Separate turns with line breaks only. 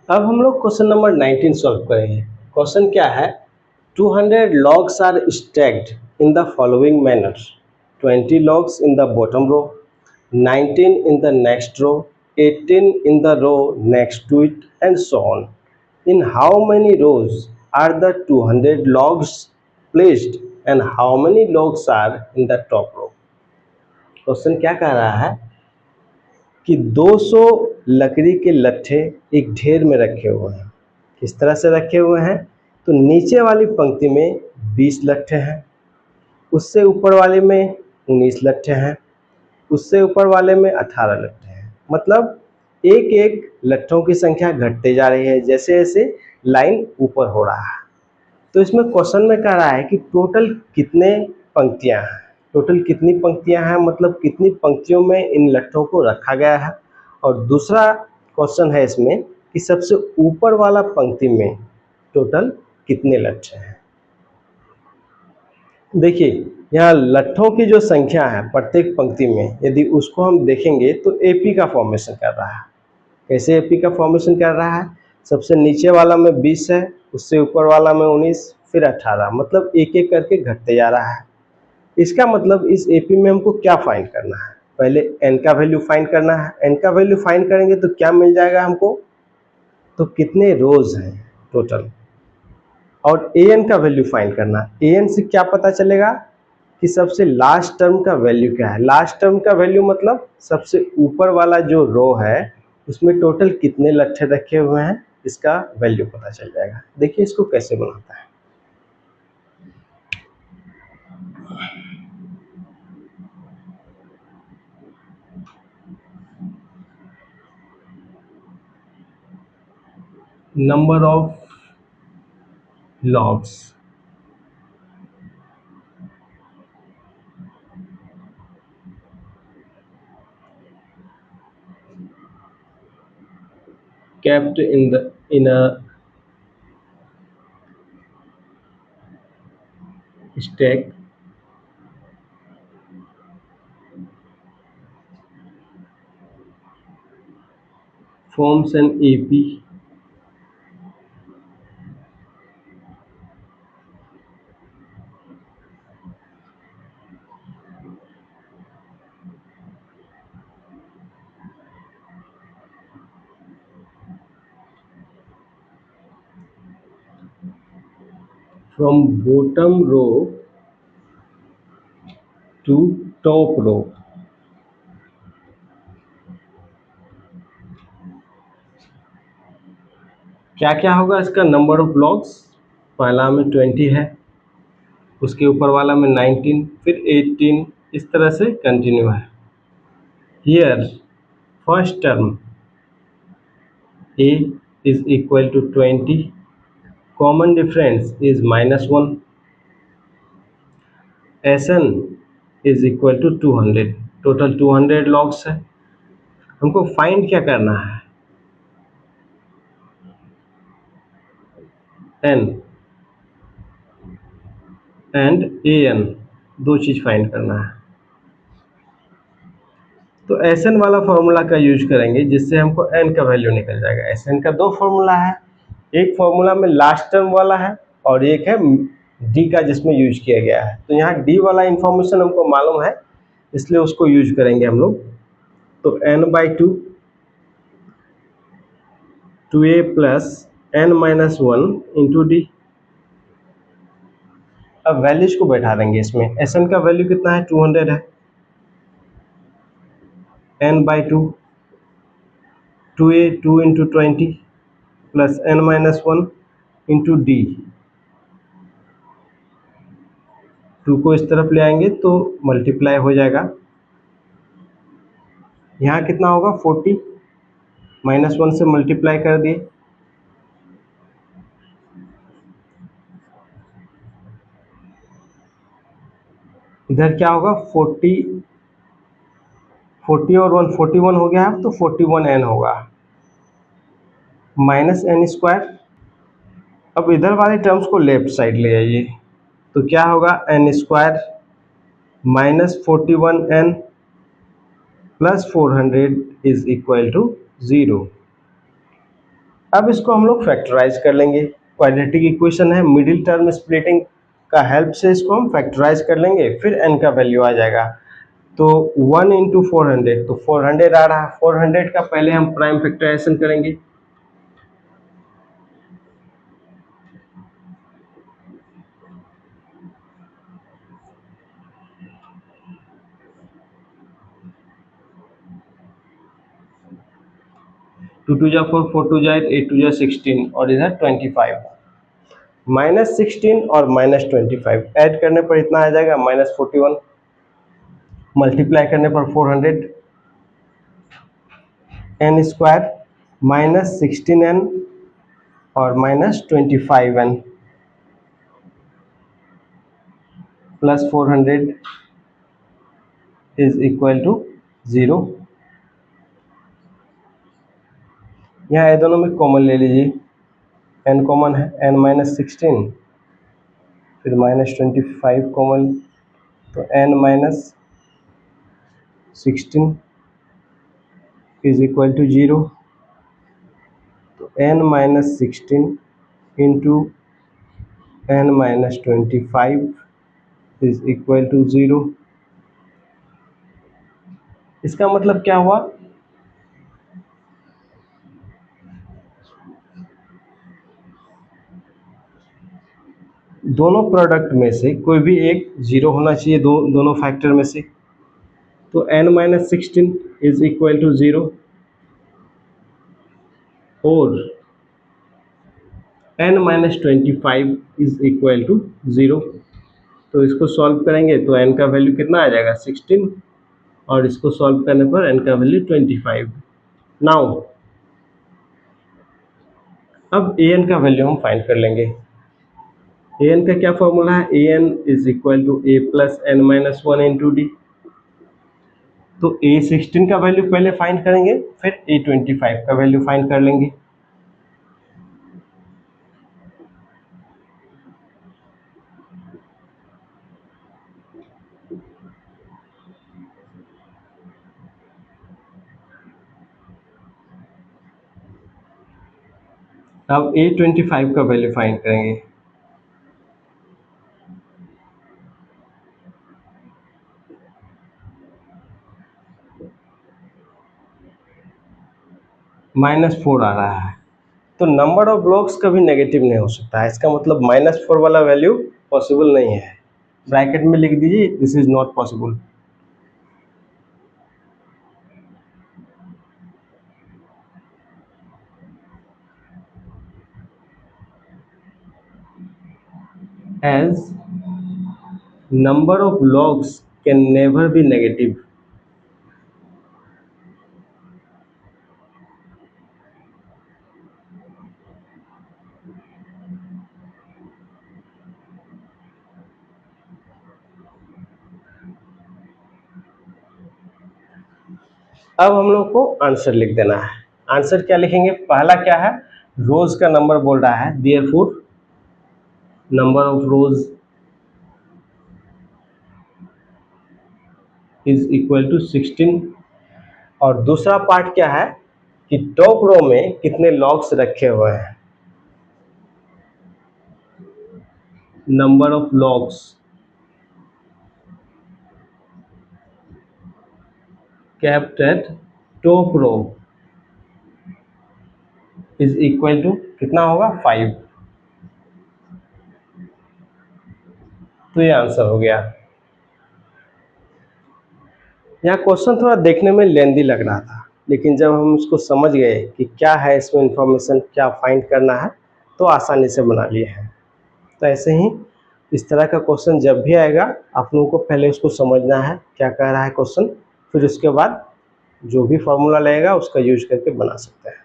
अब हम लोग क्वेश्चन नंबर 19 सॉल्व करेंगे। क्वेश्चन क्या है, 200 logs are stacked in the following manner: 20 logs in the bottom row, 19 in the next row, 18 in the row next to it, and so on. In how many rows are the 200 logs placed and how many logs are in the top row? Question क्या कह रहा है कि 200 लकड़ी के लट्ठे एक ढेर में रखे हुए हैं। किस तरह से रखे हुए हैं, तो नीचे वाली पंक्ति में 20 लट्ठे हैं, उससे ऊपर वाले में 19 लट्ठे हैं, उससे ऊपर वाले में 18 लट्ठे हैं। मतलब एक एक लट्ठों की संख्या घटते जा रही है जैसे जैसे लाइन ऊपर हो रहा है। तो इसमें क्वेश्चन में कह रहा है कि टोटल कितने पंक्तियां हैं, टोटल कितनी पंक्तियां हैं, मतलब कितनी पंक्तियों में इन लट्ठों को रखा गया है। और दूसरा क्वेश्चन है इसमें कि सबसे ऊपर वाला पंक्ति में टोटल कितने लट्ठे हैं। देखिए यहाँ लट्ठों की जो संख्या है प्रत्येक पंक्ति में, यदि उसको हम देखेंगे तो एपी का फॉर्मेशन कर रहा है। कैसे एपी का फॉर्मेशन कर रहा है, सबसे नीचे वाला में 20 है, उससे ऊपर वाला में 19, फिर 18, मतलब एक एक करके घटते जा रहा है। इसका मतलब इस एपी में हमको क्या फाइंड करना है, पहले एन का वैल्यू फाइंड करना है। एन का वैल्यू फाइंड करेंगे तो क्या मिल जाएगा हमको, तो कितने रोज हैं टोटल, और ए एन का वैल्यू फाइंड करना है। ए एन से क्या पता चलेगा कि सबसे लास्ट टर्म का वैल्यू क्या है। लास्ट टर्म का वैल्यू मतलब सबसे ऊपर वाला जो रो है उसमें टोटल कितने लट्ठे रखे हुए हैं, इसका वैल्यू पता चल जाएगा। देखिए इसको कैसे बनाता है। Number of logs, kept in a stack forms an AP from bottom row to top row। क्या क्या होगा इसका नंबर ऑफ ब्लॉक्स, पहला में 20 है, उसके ऊपर वाला में 19, फिर 18, इस तरह से कंटिन्यू है। Here first term a is equal to 20, common difference is -1, sn is equal to 200, total 200 logs है। हमको फाइंड क्या करना है, n एंड an, दो चीज फाइंड करना है। तो Sn वाला फॉर्मूला का यूज करेंगे जिससे हमको n का वैल्यू निकल जाएगा। Sn का दो फॉर्मूला है, एक फॉर्मूला में लास्ट टर्म वाला है और एक है d का जिसमें यूज किया गया है। तो यहाँ d वाला इंफॉर्मेशन हमको मालूम है इसलिए उसको यूज करेंगे हम लोग। तो n/2 2a plus n-1 into D. अब वैल्यूज को बैठा देंगे इसमें। Sn का वैल्यू कितना है, 200 है, n/2 2a 2 into 20 plus n-1 into D. 2 को इस तरफ ले आएंगे तो मल्टीप्लाई हो जाएगा। यहाँ कितना होगा 40, -1 से मल्टीप्लाई कर दिए, इधर क्या होगा 40 और 1 41 हो गया, तो 41n होगा, -n²। अब इधर वाले टर्म्स को लेफ्ट साइड ले आइए तो क्या होगा n² -41n plus 400 is equal to 0। अब इसको हम लोग फैक्टराइज कर लेंगे। क्वाड्रेटिक इक्वेशन है, मिडिल टर्म स्प्लिटिंग का हेल्प से इसको हम फैक्टराइज कर लेंगे, फिर n का वैल्यू आ जाएगा। तो 1 इंटू 400, तो 400 आ रहा है। 400 का पहले हम प्राइम फैक्टराइजेशन करेंगे। टू टू जा 4, 4 टू जा 8, 8 टू जा 16 और इधर 25। -16 और -25 ऐड करने पर इतना आ जाएगा -41। मल्टीप्लाई करने पर 400, n स्क्वायर -16n और -25n plus 400 is equal to 0। यहाँ ये दोनों में कॉमन ले लीजिए, n कॉमन है, n -16 फिर -25 कॉमन, तो n -16 इज इक्वल टू 0। तो n -16 into n -25 is equal to 0। इसका मतलब क्या हुआ, दोनों प्रोडक्ट में से कोई भी एक 0 होना चाहिए, दोनों फैक्टर में से। तो n -16 इज इक्वल टू 0 और n -25 इज इक्वल टू 0। तो इसको सॉल्व करेंगे तो n का वैल्यू कितना आ जाएगा 16 और इसको सॉल्व करने पर n का वैल्यू 25। नाउ अब an का वैल्यू हम फाइंड कर लेंगे। an का क्या फॉर्मूला है, an is equal to a plus n minus 1 into d. तो a16 का वैल्यू पहले फाइंड करेंगे, फिर a25 का वैल्यू फाइंड कर लेंगे। अब a25 का वैल्यू फाइंड करेंगे। -4 आ रहा है, तो नंबर ऑफ ब्लॉक्स कभी नेगेटिव नहीं हो सकता है। इसका मतलब -4 वाला वैल्यू पॉसिबल नहीं है। ब्रैकेट में लिख दीजिए this is not possible. as number of logs can never be negative। अब हम लोग को आंसर लिख देना है। आंसर क्या लिखेंगे, पहला क्या है, रोज का नंबर बोल रहा है, therefore number of rows is equal to 16। और दूसरा पार्ट क्या है कि टॉप रो में कितने लॉग्स रखे हुए हैं, number of logs kept at top row is equal to कितना होगा 5। तो ये आंसर हो गया। यहाँ क्वेश्चन थोड़ा देखने में लेंदी लग रहा था, लेकिन जब हम उसको समझ गए कि क्या है इसमें इंफॉर्मेशन, क्या फाइंड करना है, तो आसानी से बना लिए हैं। तो ऐसे ही इस तरह का क्वेश्चन जब भी आएगा, आप लोगों को पहले उसको समझना है क्या कह रहा है क्वेश्चन, फिर उसके बाद जो भी फॉर्मूला लगेगा उसका यूज करके बना सकते हैं।